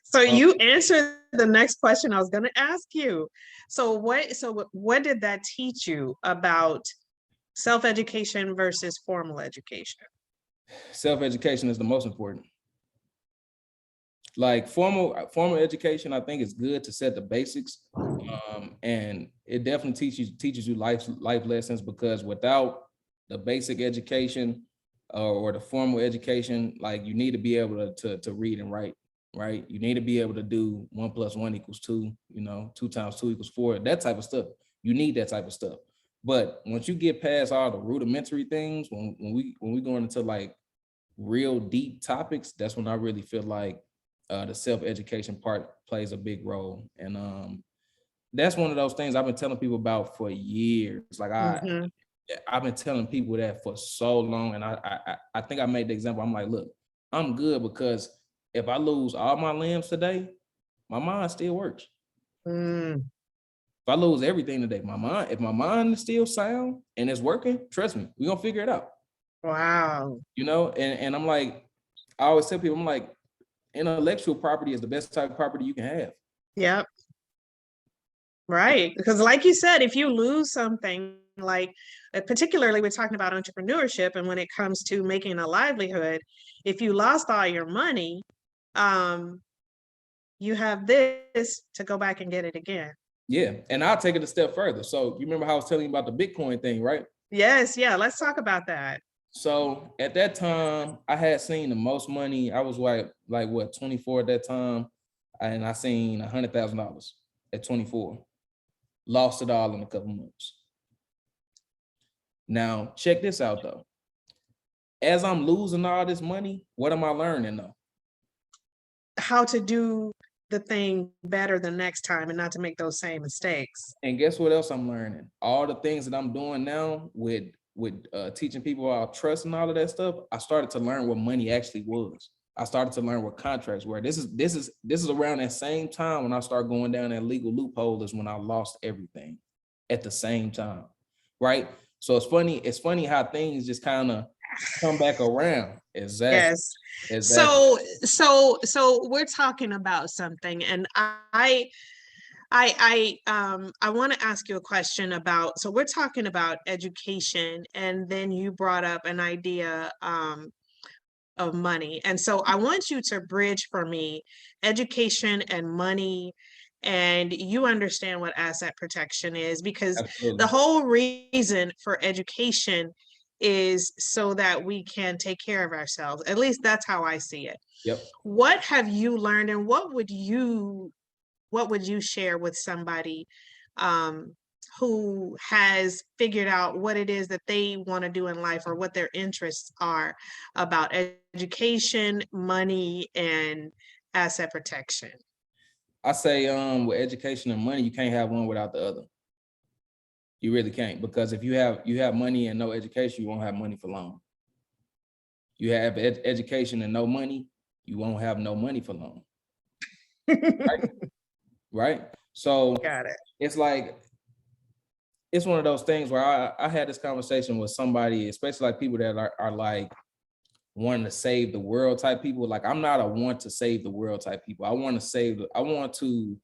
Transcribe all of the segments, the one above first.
So you answered the next question I was going to ask you. So what did that teach you about self-education versus formal education? Self-education is the most important. Like formal education, I think is good to set the basics, and it definitely teaches you life lessons, because without the basic education or the formal education, like you need to be able to read and write, right? You need to be able to do 1 + 1 = 2, 2 × 2 = 4, that type of stuff. You need that type of stuff. But once you get past all the rudimentary things, when we go into like real deep topics, that's when I really feel like the self-education part plays a big role. And that's one of those things I've been telling people about for years. Like I've been telling people that for so long, and I think I made the example. I'm like, look, I'm good because if I lose all my limbs today, my mind still works. If I lose everything today, if my mind is still sound and it's working, trust me, we're gonna figure it out. Wow. And I'm like, I always tell people, I'm like, intellectual property is the best type of property you can have. Yep. Right. Because like you said, if you lose something, like particularly we're talking about entrepreneurship, and when it comes to making a livelihood, if you lost all your money, you have this to go back and get it again. Yeah. And I'll take it a step further. So you remember how I was telling you about the Bitcoin thing, right? Yes. Yeah. Let's talk about that. So at that time, I had seen the most money. I was like what, 24 at that time, and I seen $100,000 at 24. Lost it all in a couple months. Now check this out though. As I'm losing all this money, what am I learning though? How to do the thing better the next time and not to make those same mistakes. And guess what else I'm learning? All the things that I'm doing now with teaching people about trust and all of that stuff, I started to learn what money actually was. I started to learn what contracts were. This is around that same time when I started going down that legal loophole, is when I lost everything at the same time, right? So it's funny how things just kind of come back around. Exactly. Yes. Exactly. So we're talking about something, and I want to ask you a question about, so we're talking about education, and then you brought up an idea of money. And so I want you to bridge for me education and money, and you understand what asset protection is, because Absolutely. the whole reason for education is so that we can take care of ourselves. At least that's how I see it. Yep. What have you learned, and what would you share with somebody who has figured out what it is that they want to do in life, or what their interests are about education, money, and asset protection? I say with education and money, you can't have one without the other. You really can't, because if you have money and no education, you won't have money for long. You have education and no money, you won't have no money for long. Right? So Got it. it's like, it's one of those things where I had this conversation with somebody, especially like people that are like wanting to save the world type people. Like, I'm not a want to save the world type people. I want to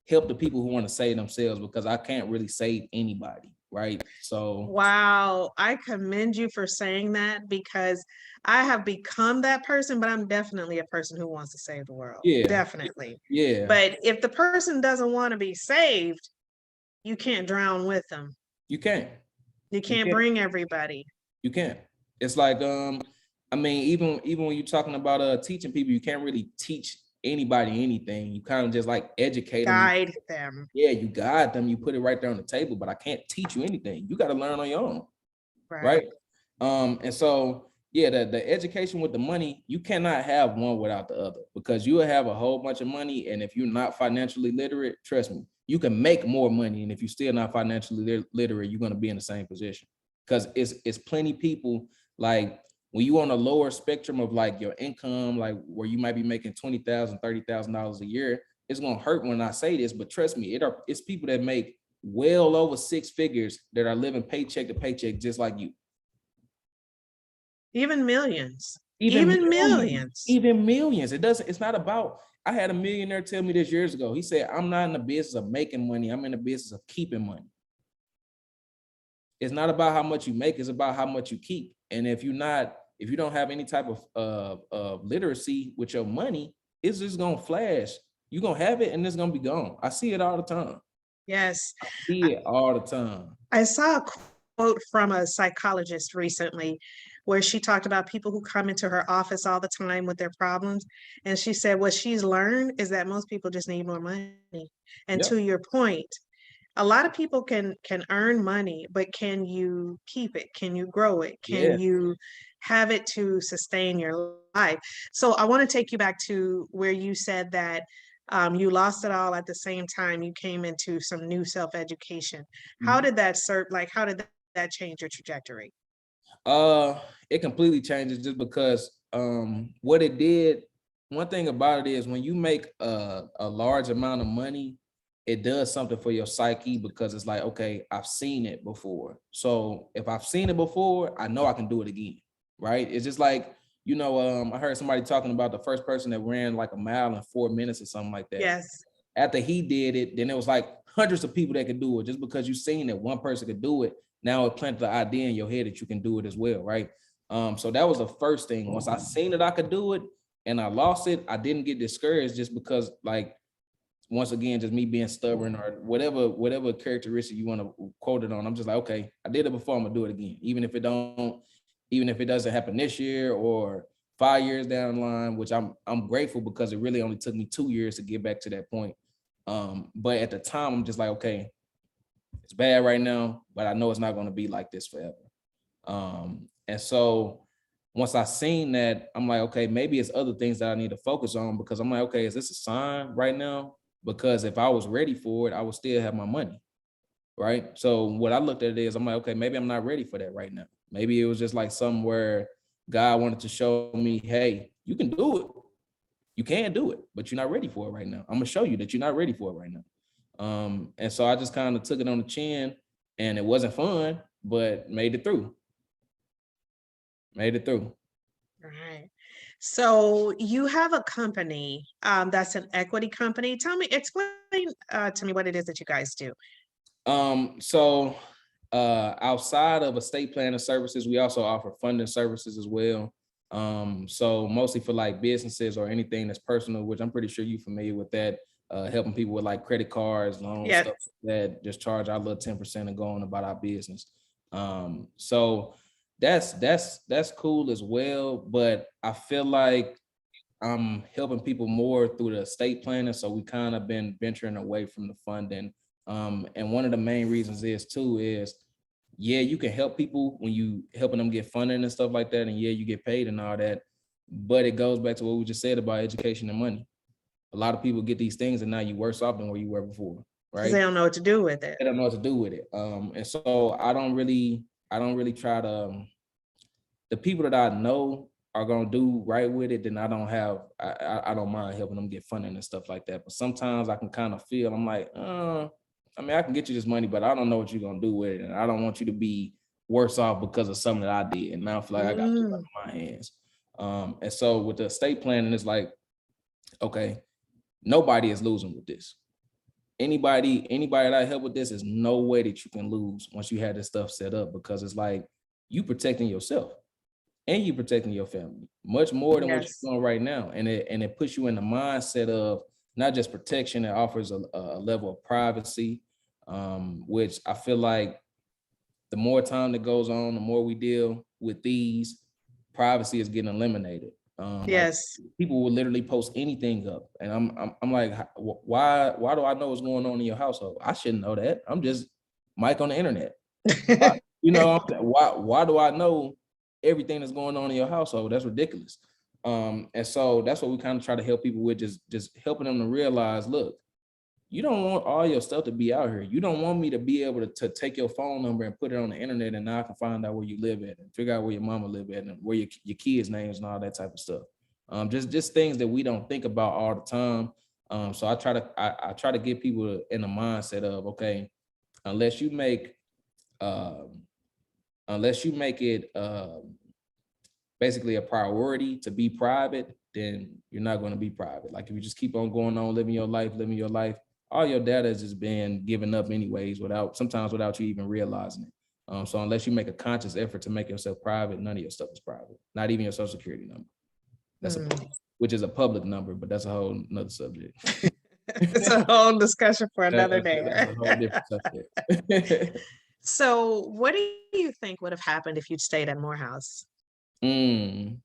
help the people who want to save themselves, because I can't really save anybody, right? So wow, I commend you for saying that, because I have become that person, but I'm definitely a person who wants to save the world. yeah, Definitely. yeah. But if the person doesn't want to be saved, you can't drown with them. You can't. You can't bring everybody. You can't. It's like, I mean, even when you're talking about teaching people, you can't really teach anybody anything. You kind of just like educate them. Guide them. Yeah, you guide them. You put it right there on the table, but I can't teach you anything. You got to learn on your own, right? And so, yeah, the education with the money, you cannot have one without the other, because you will have a whole bunch of money, and if you're not financially literate, trust me, you can make more money, and if you're still not financially literate, you're going to be in the same position, because it's plenty people, like when you on a lower spectrum of like your income, like where you might be making $20,000, $30,000 a year. It's going to hurt when I say this, but trust me, it's people that make well over 6 figures that are living paycheck to paycheck just like you. Even millions. Even millions. Even millions. It's not about, I had a millionaire tell me this years ago. He said, I'm not in the business of making money. I'm in the business of keeping money. It's not about how much you make, it's about how much you keep. And if you don't have any type of literacy with your money, it's just gonna flash. You're gonna have it and it's gonna be gone. I see it all the time. Yes. See it all the time. I saw a quote from a psychologist recently where she talked about people who come into her office all the time with their problems. And she said what she's learned is that most people just need more money. And Yep. to your point, a lot of people can earn money, but can you keep it? Can you grow it? Can Yeah. you have it to sustain your life? So I want to take you back to where you said that you lost it all at the same time you came into some new self-education. How Mhm. did that serve, like, how did that change your trajectory? It completely changes just because what it did, one thing about it is when you make a large amount of money, it does something for your psyche because it's like, okay, I've seen it before. So if I've seen it before, I know I can do it again. Right. It's just like, I heard somebody talking about the first person that ran like a mile in 4 minutes or something like that. Yes. After he did it, then it was like hundreds of people that could do it. Just because you've seen that one person could do it, now it planted the idea in your head that you can do it as well, right? So that was the first thing. Once I seen that I could do it and I lost it, I didn't get discouraged just because, like, once again, just me being stubborn or whatever characteristic you want to quote it on. I'm just like, okay, I did it before, I'm gonna do it again. Even if it doesn't happen this year or 5 years down the line, which I'm grateful because it really only took me 2 years to get back to that point. But at the time, I'm just like, okay, it's bad right now, but I know it's not going to be like this forever. And so once I seen that, I'm like, okay, maybe it's other things that I need to focus on because I'm like, okay, is this a sign right now? Because if I was ready for it, I would still have my money. Right. So what I looked at it is I'm like, okay, maybe I'm not ready for that right now. Maybe it was just like somewhere God wanted to show me, hey, you can do it. You can do it, but you're not ready for it right now. I'm gonna show you that you're not ready for it right now. And so I just kind of took it on the chin, and it wasn't fun, but made it through. Made it through. Right. So you have a company that's an equity company. Explain to me what it is that you guys do. So outside of estate planning services, we also offer funding services as well. So mostly for like businesses or anything that's personal, which I'm pretty sure you're familiar with that. Helping people with like credit cards, loans, Yes. stuff like that, just charge our little 10% and go on about our business. So that's cool as well. But I feel like I'm helping people more through the estate planning. So we kind of been venturing away from the funding. And one of the main reasons is, yeah, you can help people when you helping them get funding and stuff like that. And yeah, you get paid and all that. But it goes back to what we just said about education and money. A lot of people get these things and now you're worse off than where you were before, Because right? they don't know what to do with it. They don't know what to do with it. And so I don't really try to the people that I know are gonna do right with it, then I don't mind helping them get funding and stuff like that. But sometimes I can kind of feel I'm like, I mean, I can get you this money, but I don't know what you're gonna do with it. And I don't want you to be worse off because of something that I did. And now I feel like I got too much on my hands. And so with the estate planning, it's like, okay, nobody is losing with this. Anybody that I help with this is no way that you can lose once you have this stuff set up because it's like you protecting yourself and you protecting your family much more than what Yes. you're doing right now. And it puts you in the mindset of not just protection, it offers a level of privacy, which I feel like the more time that goes on, the more we deal with these, privacy is getting eliminated. Like Yes. people will literally post anything up, and I'm like, why do I know what's going on in your household? I shouldn't know that. I'm just Mike on the internet. Why do I know everything that's going on in your household? That's ridiculous. And so that's what we kind of try to help people with, just helping them to realize, look, you don't want all your stuff to be out here. You don't want me to be able to take your phone number and put it on the internet and now I can find out where you live at and figure out where your mama live at and where your kids' names and all that type of stuff. Just things that we don't think about all the time. So I try to get people in the mindset of, okay, unless you make it basically a priority to be private, then you're not going to be private. Like if you just keep on going on, living your life, all your data has just been given up anyways, sometimes without you even realizing it. So unless you make a conscious effort to make yourself private, none of your stuff is private, not even your social security number. Which is a public number, but that's a whole nother subject. It's a whole discussion for another day. That's a whole different subject. So what do you think would have happened if you'd stayed at Morehouse? I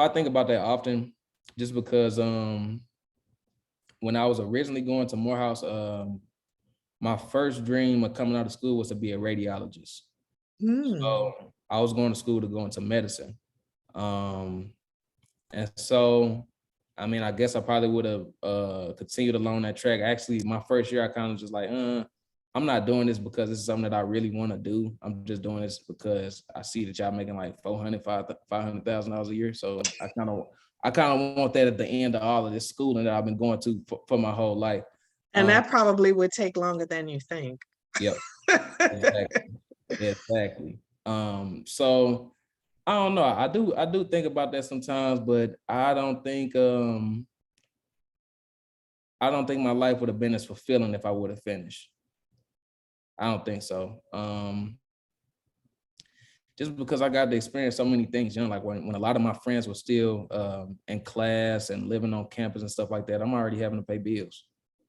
think about that often just because when I was originally going to Morehouse, my first dream of coming out of school was to be a radiologist. So I was going to school to go into medicine. And so, I mean, I guess I probably would have continued along that track. Actually, my first year, I kind of just like, I'm not doing this because this is something that I really want to do. I'm just doing this because I see that y'all making like $500,000 a year. So I kind of want that at the end of all of this schooling that I've been going to for my whole life. And that probably would take longer than you think. Yep. Exactly. So I don't know. I do think about that sometimes, but I don't think my life would have been as fulfilling if I would have finished. I don't think so. Just because I got to experience so many things, like when a lot of my friends were still in class and living on campus and stuff like that, I'm already having to pay bills.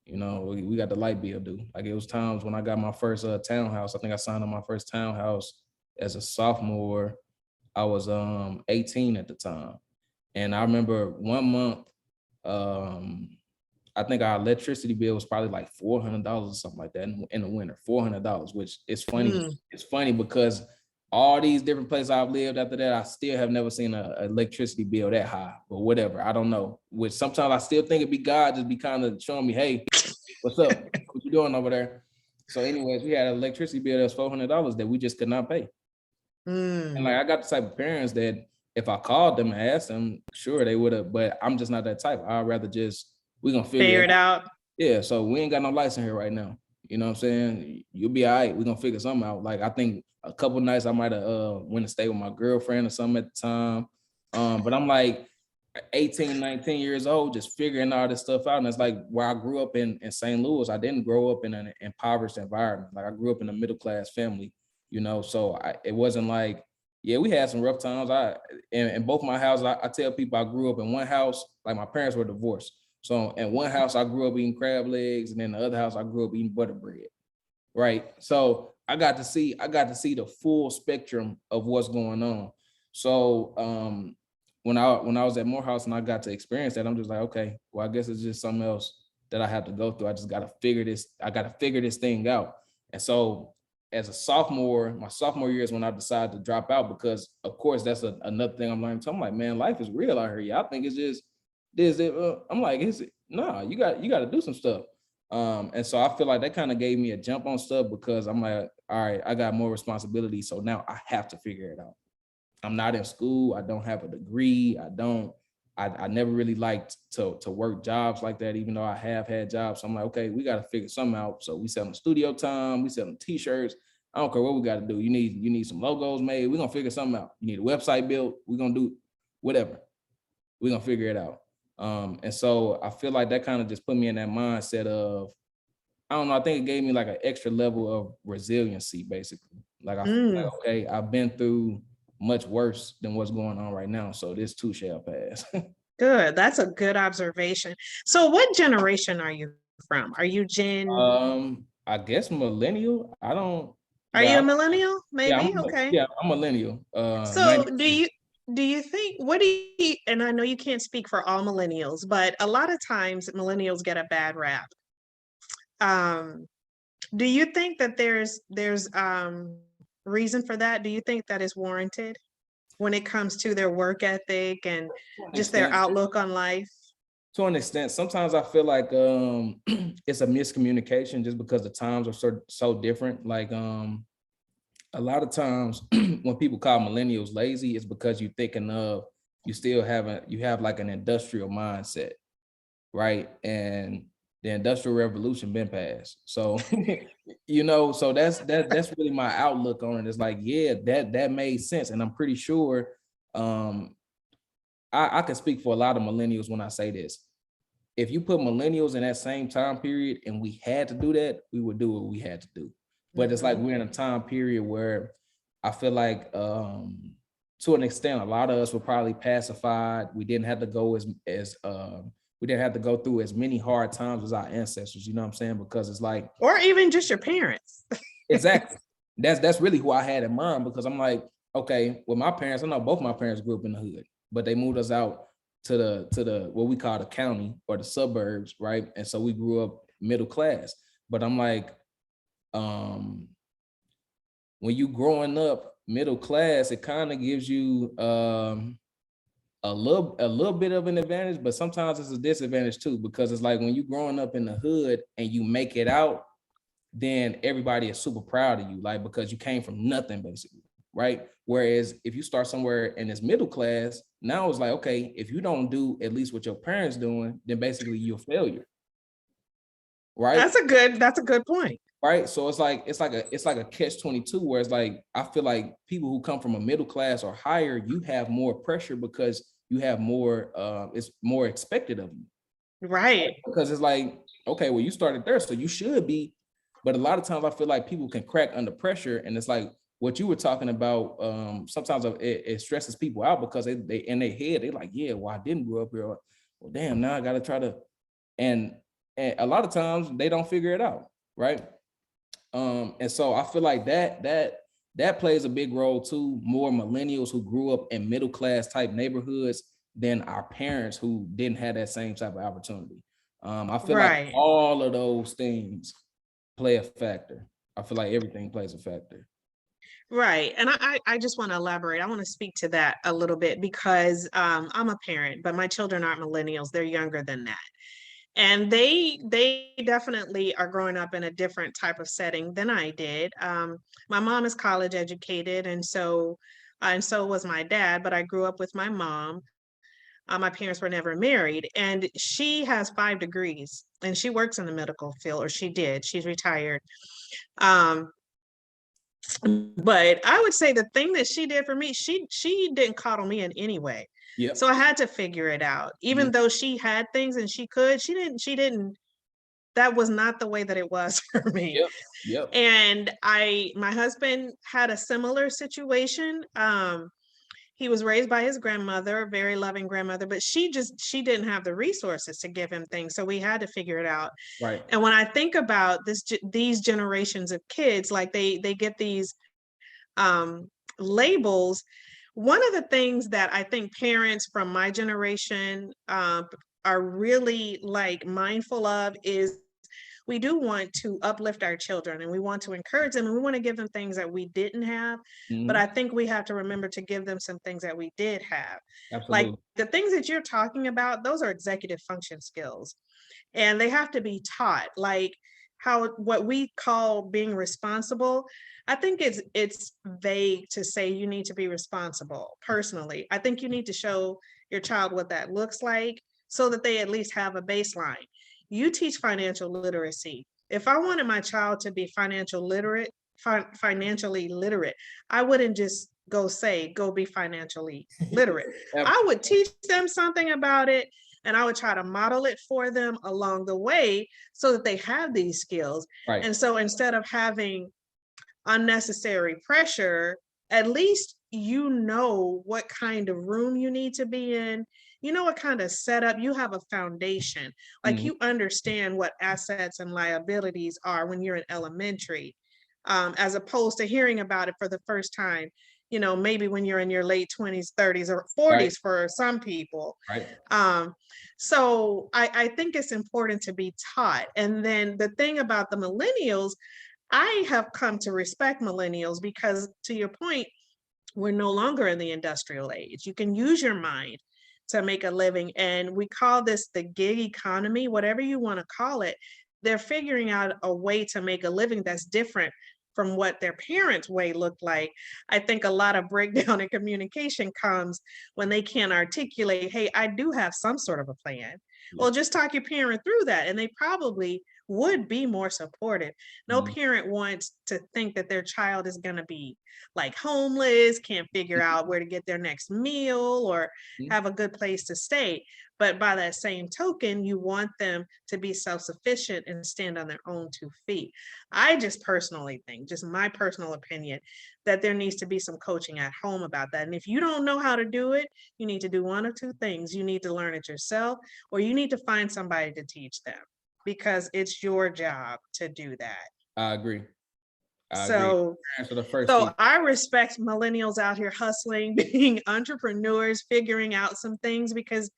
We got the light bill due. Like it was times when I got my first townhouse. I think I signed on my first townhouse as a sophomore. I was 18 at the time. And I remember one month, I think our electricity bill was probably like $400 or something like that in the winter, $400, which is funny. It's funny because all these different places I've lived after that, I still have never seen an electricity bill that high, but whatever, I don't know. Which sometimes I still think it'd be God just be kind of showing me, hey, what's up? What you doing over there? So anyways, we had an electricity bill that was $400 that we just could not pay. And like I got the type of parents that if I called them and asked them, sure they would have, but I'm just not that type. I'd rather we're gonna figure it out. Yeah, so we ain't got no lights in here right now. You know what I'm saying? You'll be all right. We're gonna figure something out. Like I think a couple of nights I might have went to stay with my girlfriend or something at the time. But I'm like 18, 19 years old, just figuring all this stuff out. And it's like where I grew up in St. Louis, I didn't grow up in an impoverished environment. Like I grew up in a middle-class family, so it wasn't like, yeah, we had some rough times. In both my houses, I tell people I grew up in one house, like my parents were divorced. So in one house, I grew up eating crab legs, and in the other house, I grew up eating butter bread, right? So I got to see the full spectrum of what's going on. So when I was at Morehouse and I got to experience that, I'm just like, okay, well, I guess it's just something else that I have to go through. I just got to figure this thing out. And so as a sophomore, my sophomore year is when I decided to drop out because, of course, that's another thing I'm learning. So I'm like, man, life is real out here. Yeah, I think it's just this. I'm like, is it? No, you got to do some stuff. And so I feel like that kind of gave me a jump on stuff because I'm like, all right, I got more responsibility. So now I have to figure it out. I'm not in school. I don't have a degree. I never really liked to work jobs like that, even though I have had jobs. So I'm like, okay, we got to figure something out. So we selling studio time, we selling t-shirts. I don't care what we got to do. You need some logos made. We're going to figure something out. You need a website built. We're going to do whatever. We're going to figure it out. And so I feel like that kind of just put me in that mindset of, I don't know, I think it gave me like an extra level of resiliency, basically. Like I feel like, okay, I've been through much worse than what's going on right now. So this too shall pass. Good. That's a good observation. So what generation are you from? Are you Gen? I guess millennial. Are you a millennial? Maybe. Yeah, okay. Yeah, I'm millennial. So do you think, and I know you can't speak for all millennials, but a lot of times millennials get a bad rap. Do you think that there's reason for that? Do you think that is warranted when it comes to their work ethic and just their outlook on life? To an extent, sometimes I feel like it's a miscommunication just because the times are so different. Like a lot of times when people call millennials lazy, it's because you're thinking of you have like an industrial mindset, right? And the Industrial Revolution been passed. So, so that's really my outlook on it. It's like, yeah, that made sense. And I'm pretty sure I can speak for a lot of millennials when I say this. If you put millennials in that same time period and we had to do that, we would do what we had to do. But it's like we're in a time period where I feel like to an extent, a lot of us were probably pacified. We didn't have to go as we didn't have to go through as many hard times as our ancestors, you know what I'm saying? Because it's like, or even just your parents. exactly. That's really who I had in mind, because I'm like, okay, with my parents, I know both my parents grew up in the hood, but they moved us out to the what we call the county or the suburbs, right? And so we grew up middle class. But I'm like, when you growing up middle class, it kind of gives you a little bit of an advantage, but sometimes it's a disadvantage too, because it's like when you growing up in the hood and you make it out, then everybody is super proud of you, like, because you came from nothing basically, right? Whereas if you start somewhere in this middle class, now it's like, okay, if you don't do at least what your parents doing, then basically you're a failure, right? That's a good point. Right. So it's like a catch-22, where it's like, I feel like people who come from a middle class or higher, you have more pressure because you have more, it's more expected of you. Right. Because it's like, okay, well, you started there, so you should be. But a lot of times I feel like people can crack under pressure, and it's like what you were talking about. Sometimes it stresses people out because they in their head, they're like, yeah, well, I didn't grow up here. Well, damn, now I got to try to, and a lot of times they don't figure it out, right? And so I feel like that plays a big role too. More millennials who grew up in middle class type neighborhoods than our parents who didn't have that same type of opportunity. I feel like all of those things play a factor. I feel like everything plays a factor. Right. And I just want to elaborate. I want to speak to that a little bit because I'm a parent, but my children aren't millennials. They're younger than that. And they definitely are growing up in a different type of setting than I did. My mom is college educated, and so was my dad, but I grew up with my mom. My parents were never married, and she has 5 degrees, and she works in the medical field, or she did. She's retired. Um, but I would say the thing that she did for me, she didn't coddle me in any way. Yep. So I had to figure it out. Even though she had things and she didn't, that was not the way that it was for me. Yep. Yep. And my husband had a similar situation. He was raised by his grandmother, a very loving grandmother, but she didn't have the resources to give him things. So we had to figure it out. Right. And when I think about these generations of kids, like they get these labels. One of the things that I think parents from my generation are really like mindful of is we do want to uplift our children and we want to encourage them and we want to give them things that we didn't have. But I think we have to remember to give them some things that we did have. Absolutely. Like the things that you're talking about, those are executive function skills and they have to be taught, like what we call being responsible. I think it's vague to say you need to be responsible. Personally, I think you need to show your child what that looks like so that they at least have a baseline. You teach financial literacy. If I wanted my child to be financially literate, I wouldn't just go be financially literate. I would teach them something about it and I would try to model it for them along the way so that they have these skills. Right. And so instead of having unnecessary pressure, at least you know what kind of room you need to be in. You know what kind of setup, you have a foundation. Like you understand what assets and liabilities are when you're in elementary, as opposed to hearing about it for the first time, maybe when you're in your late 20s, 30s, or 40s for some people. Right. So I think it's important to be taught. And then the thing about the millennials, I have come to respect millennials because, to your point, we're no longer in the industrial age. You can use your mind to make a living. And we call this the gig economy, whatever you want to call it. They're figuring out a way to make a living that's different from what their parents' way looked like. I think a lot of breakdown in communication comes when they can't articulate, hey, I do have some sort of a plan. Well, just talk your parent through that. And they probably would be more supportive. No Mhm. parent wants to think that their child is going to be like homeless, can't figure out where to get their next meal or Mhm. have a good place to stay. But by that same token, you want them to be self sufficient and stand on their own 2 feet. I just personally think, just my personal opinion, that there needs to be some coaching at home about that. And if you don't know how to do it, you need to do one of two things. You need to learn it yourself, or you need to find somebody to teach them because it's your job to do that. I agree. I agree. So Parents are the first so teacher. I respect millennials out here hustling, being entrepreneurs, figuring out some things because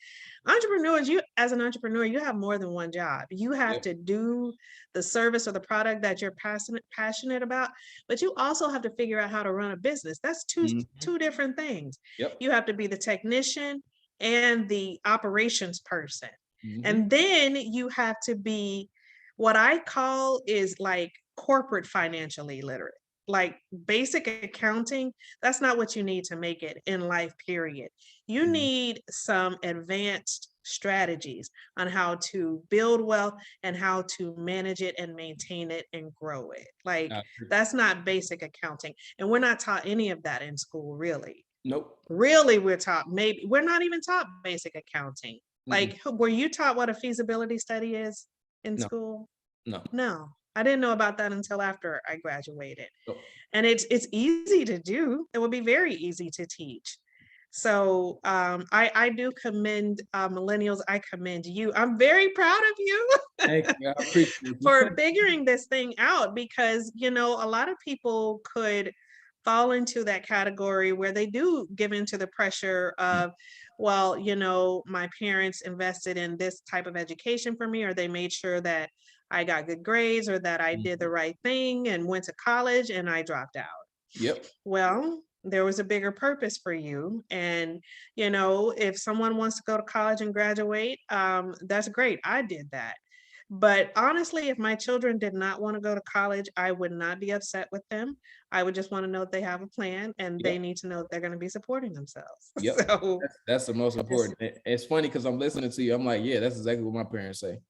entrepreneurs, you as an entrepreneur, you have more than one job. You have Yep. to do the service or the product that you're passionate about, but you also have to figure out how to run a business. That's two Mhm. two different things. Yep. You have to be the technician and the operations person. Mhm. And then you have to be what I call is like corporate financially literate, like basic accounting. That's not what you need to make it in life, period. You Mhm. need some advanced strategies on how to build wealth and how to manage it and maintain it and grow it. Like I agree. that's not basic accounting. And we're not taught any of that in school, really. Nope. Really, we're taught, maybe we're not even taught basic accounting. Mm-mm. Like, were you taught what a feasibility study is in No. school? No. No, I didn't know about that until after I graduated. Nope. And it's easy to do. It would be very easy to teach. So I do commend millennials. I commend you. I'm very proud of you Thank you. I appreciate you. for figuring this thing out because a lot of people could fall into that category where they do give into the pressure of, well, my parents invested in this type of education for me, or they made sure that I got good grades or that I did the Mhm. right thing and went to college and I dropped out. Yep. Well, there was a bigger purpose for you. And, if someone wants to go to college and graduate, that's great. I did that. But honestly, if my children did not want to go to college, I would not be upset with them. I would just want to know that they have a plan and they Yep. need to know that they're going to be supporting themselves. Yep. So That's the most it's important. It's funny because I'm listening to you. I'm like, yeah, that's exactly what my parents say.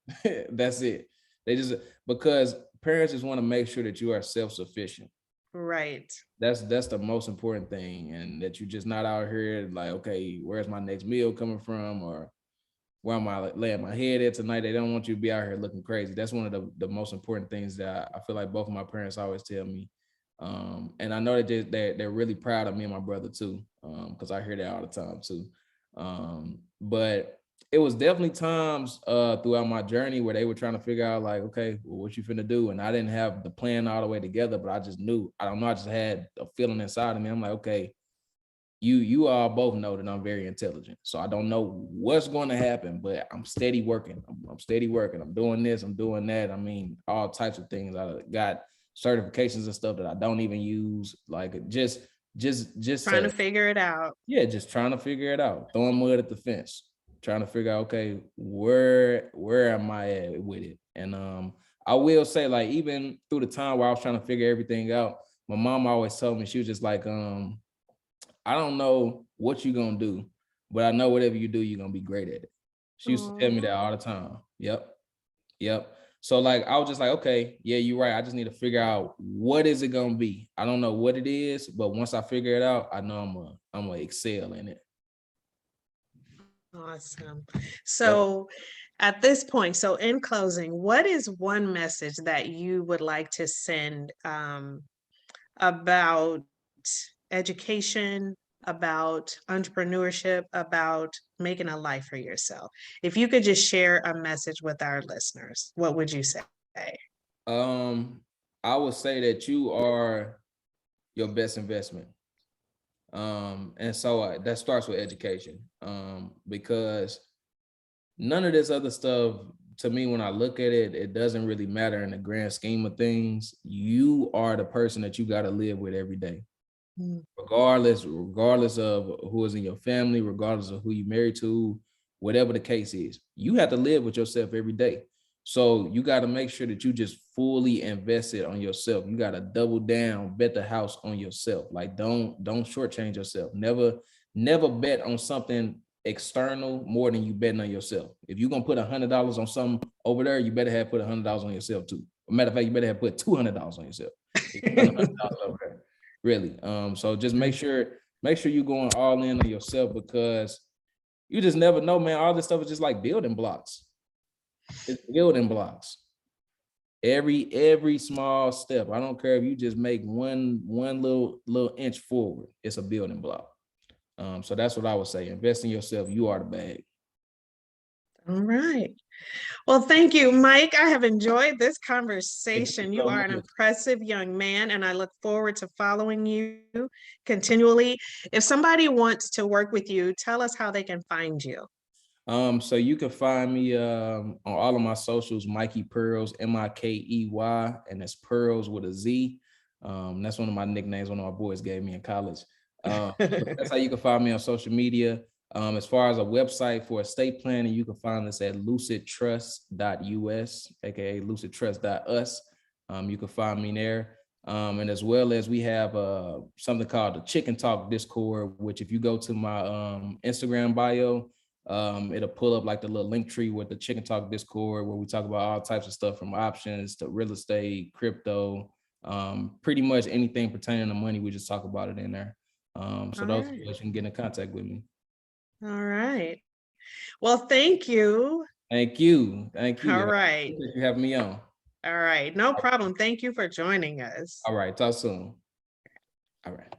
That's it. They just because parents just want to make sure that you are self-sufficient. right. That's the most important thing, and that you're just not out here like, okay, where's my next meal coming from, or where am I laying my head at tonight? They don't want you to be out here looking crazy. That's one of the most important things that I feel like both of my parents always tell me. And I know that they're really proud of me and my brother too, because I hear that all the time too. But it was definitely times throughout my journey where they were trying to figure out like, okay, well, what you finna do? And I didn't have the plan all the way together, but I just knew. I don't know. I just had a feeling inside of me. I'm like, okay, you all both know that I'm very intelligent. So I don't know what's going to happen, but I'm steady working. I'm steady working. I'm doing this, I'm doing that. I mean, all types of things. I got certifications and stuff that I don't even use. Like just Trying to to, figure it out. yeah, just trying to figure it out. Throwing mud at the fence. Trying to figure out, okay, where am I at with it? And I will say, like, even through the time where I was trying to figure everything out, my mom always told me, she was just like, I don't know what you're gonna do, but I know whatever you do, you're gonna be great at it. She used to tell me that all the time. Yep. Yep. So like I was just like, okay, yeah, you're right. I just need to figure out what is it gonna be. I don't know what it is, but once I figure it out, I know I'm gonna excel in it. Awesome. Yep. So at this point, so in closing, what is one message that you would like to send about education, about entrepreneurship, about making a life for yourself? If you could just share a message with our listeners, what would you say? Um, I would say that you are your best investment. And so that starts with education. Because none of this other stuff, to me, when I look at it, it doesn't really matter in the grand scheme of things. You are the person that you got to live with every day, Mm. regardless of who is in your family, regardless of who you married to, whatever the case is. You have to live with yourself every day. So you got to make sure that you just fully invest it on yourself. You got to double down, bet the house on yourself. Like don't shortchange yourself. Never bet on something external more than you betting on yourself. If you're gonna put $100 on something over there, you better have put $100 on yourself too. Matter of fact, you better have put $200 on yourself. $100 over there. Really. So just make sure you're going all in on yourself, because you just never know, man. All this stuff is just like building blocks. It's building blocks. Every small step. I don't care if you just make one little inch forward. It's a building block. So that's what I would say. Invest in yourself. You are the bag. All right. Well, thank you, Mike. I have enjoyed this Thank conversation. you You so are an much. impressive young man, and I look forward to following you continually. If somebody wants to work with you, tell us how they can find you. So you can find me on all of my socials, Mikey Pearls, Mikey, and it's Pearls with a Z. That's one of my nicknames one of my boys gave me in college. But that's how you can find me on social media. As far as a website for estate planning, you can find us at lucidtrust.us, aka lucidtrust.us. You can find me there. And as well as we have something called the Chicken Talk Discord, which if you go to my Instagram bio, it'll pull up like the little link tree with the Chicken Talk Discord, where we talk about all types of stuff from options to real estate, crypto, pretty much anything pertaining to money. We just talk about it in there. So those you can get in contact with me. All right. Well, thank you. Thank you. All right. Thank you for having me on. All right. No problem. Thank you for joining us. All right. Talk soon. All right.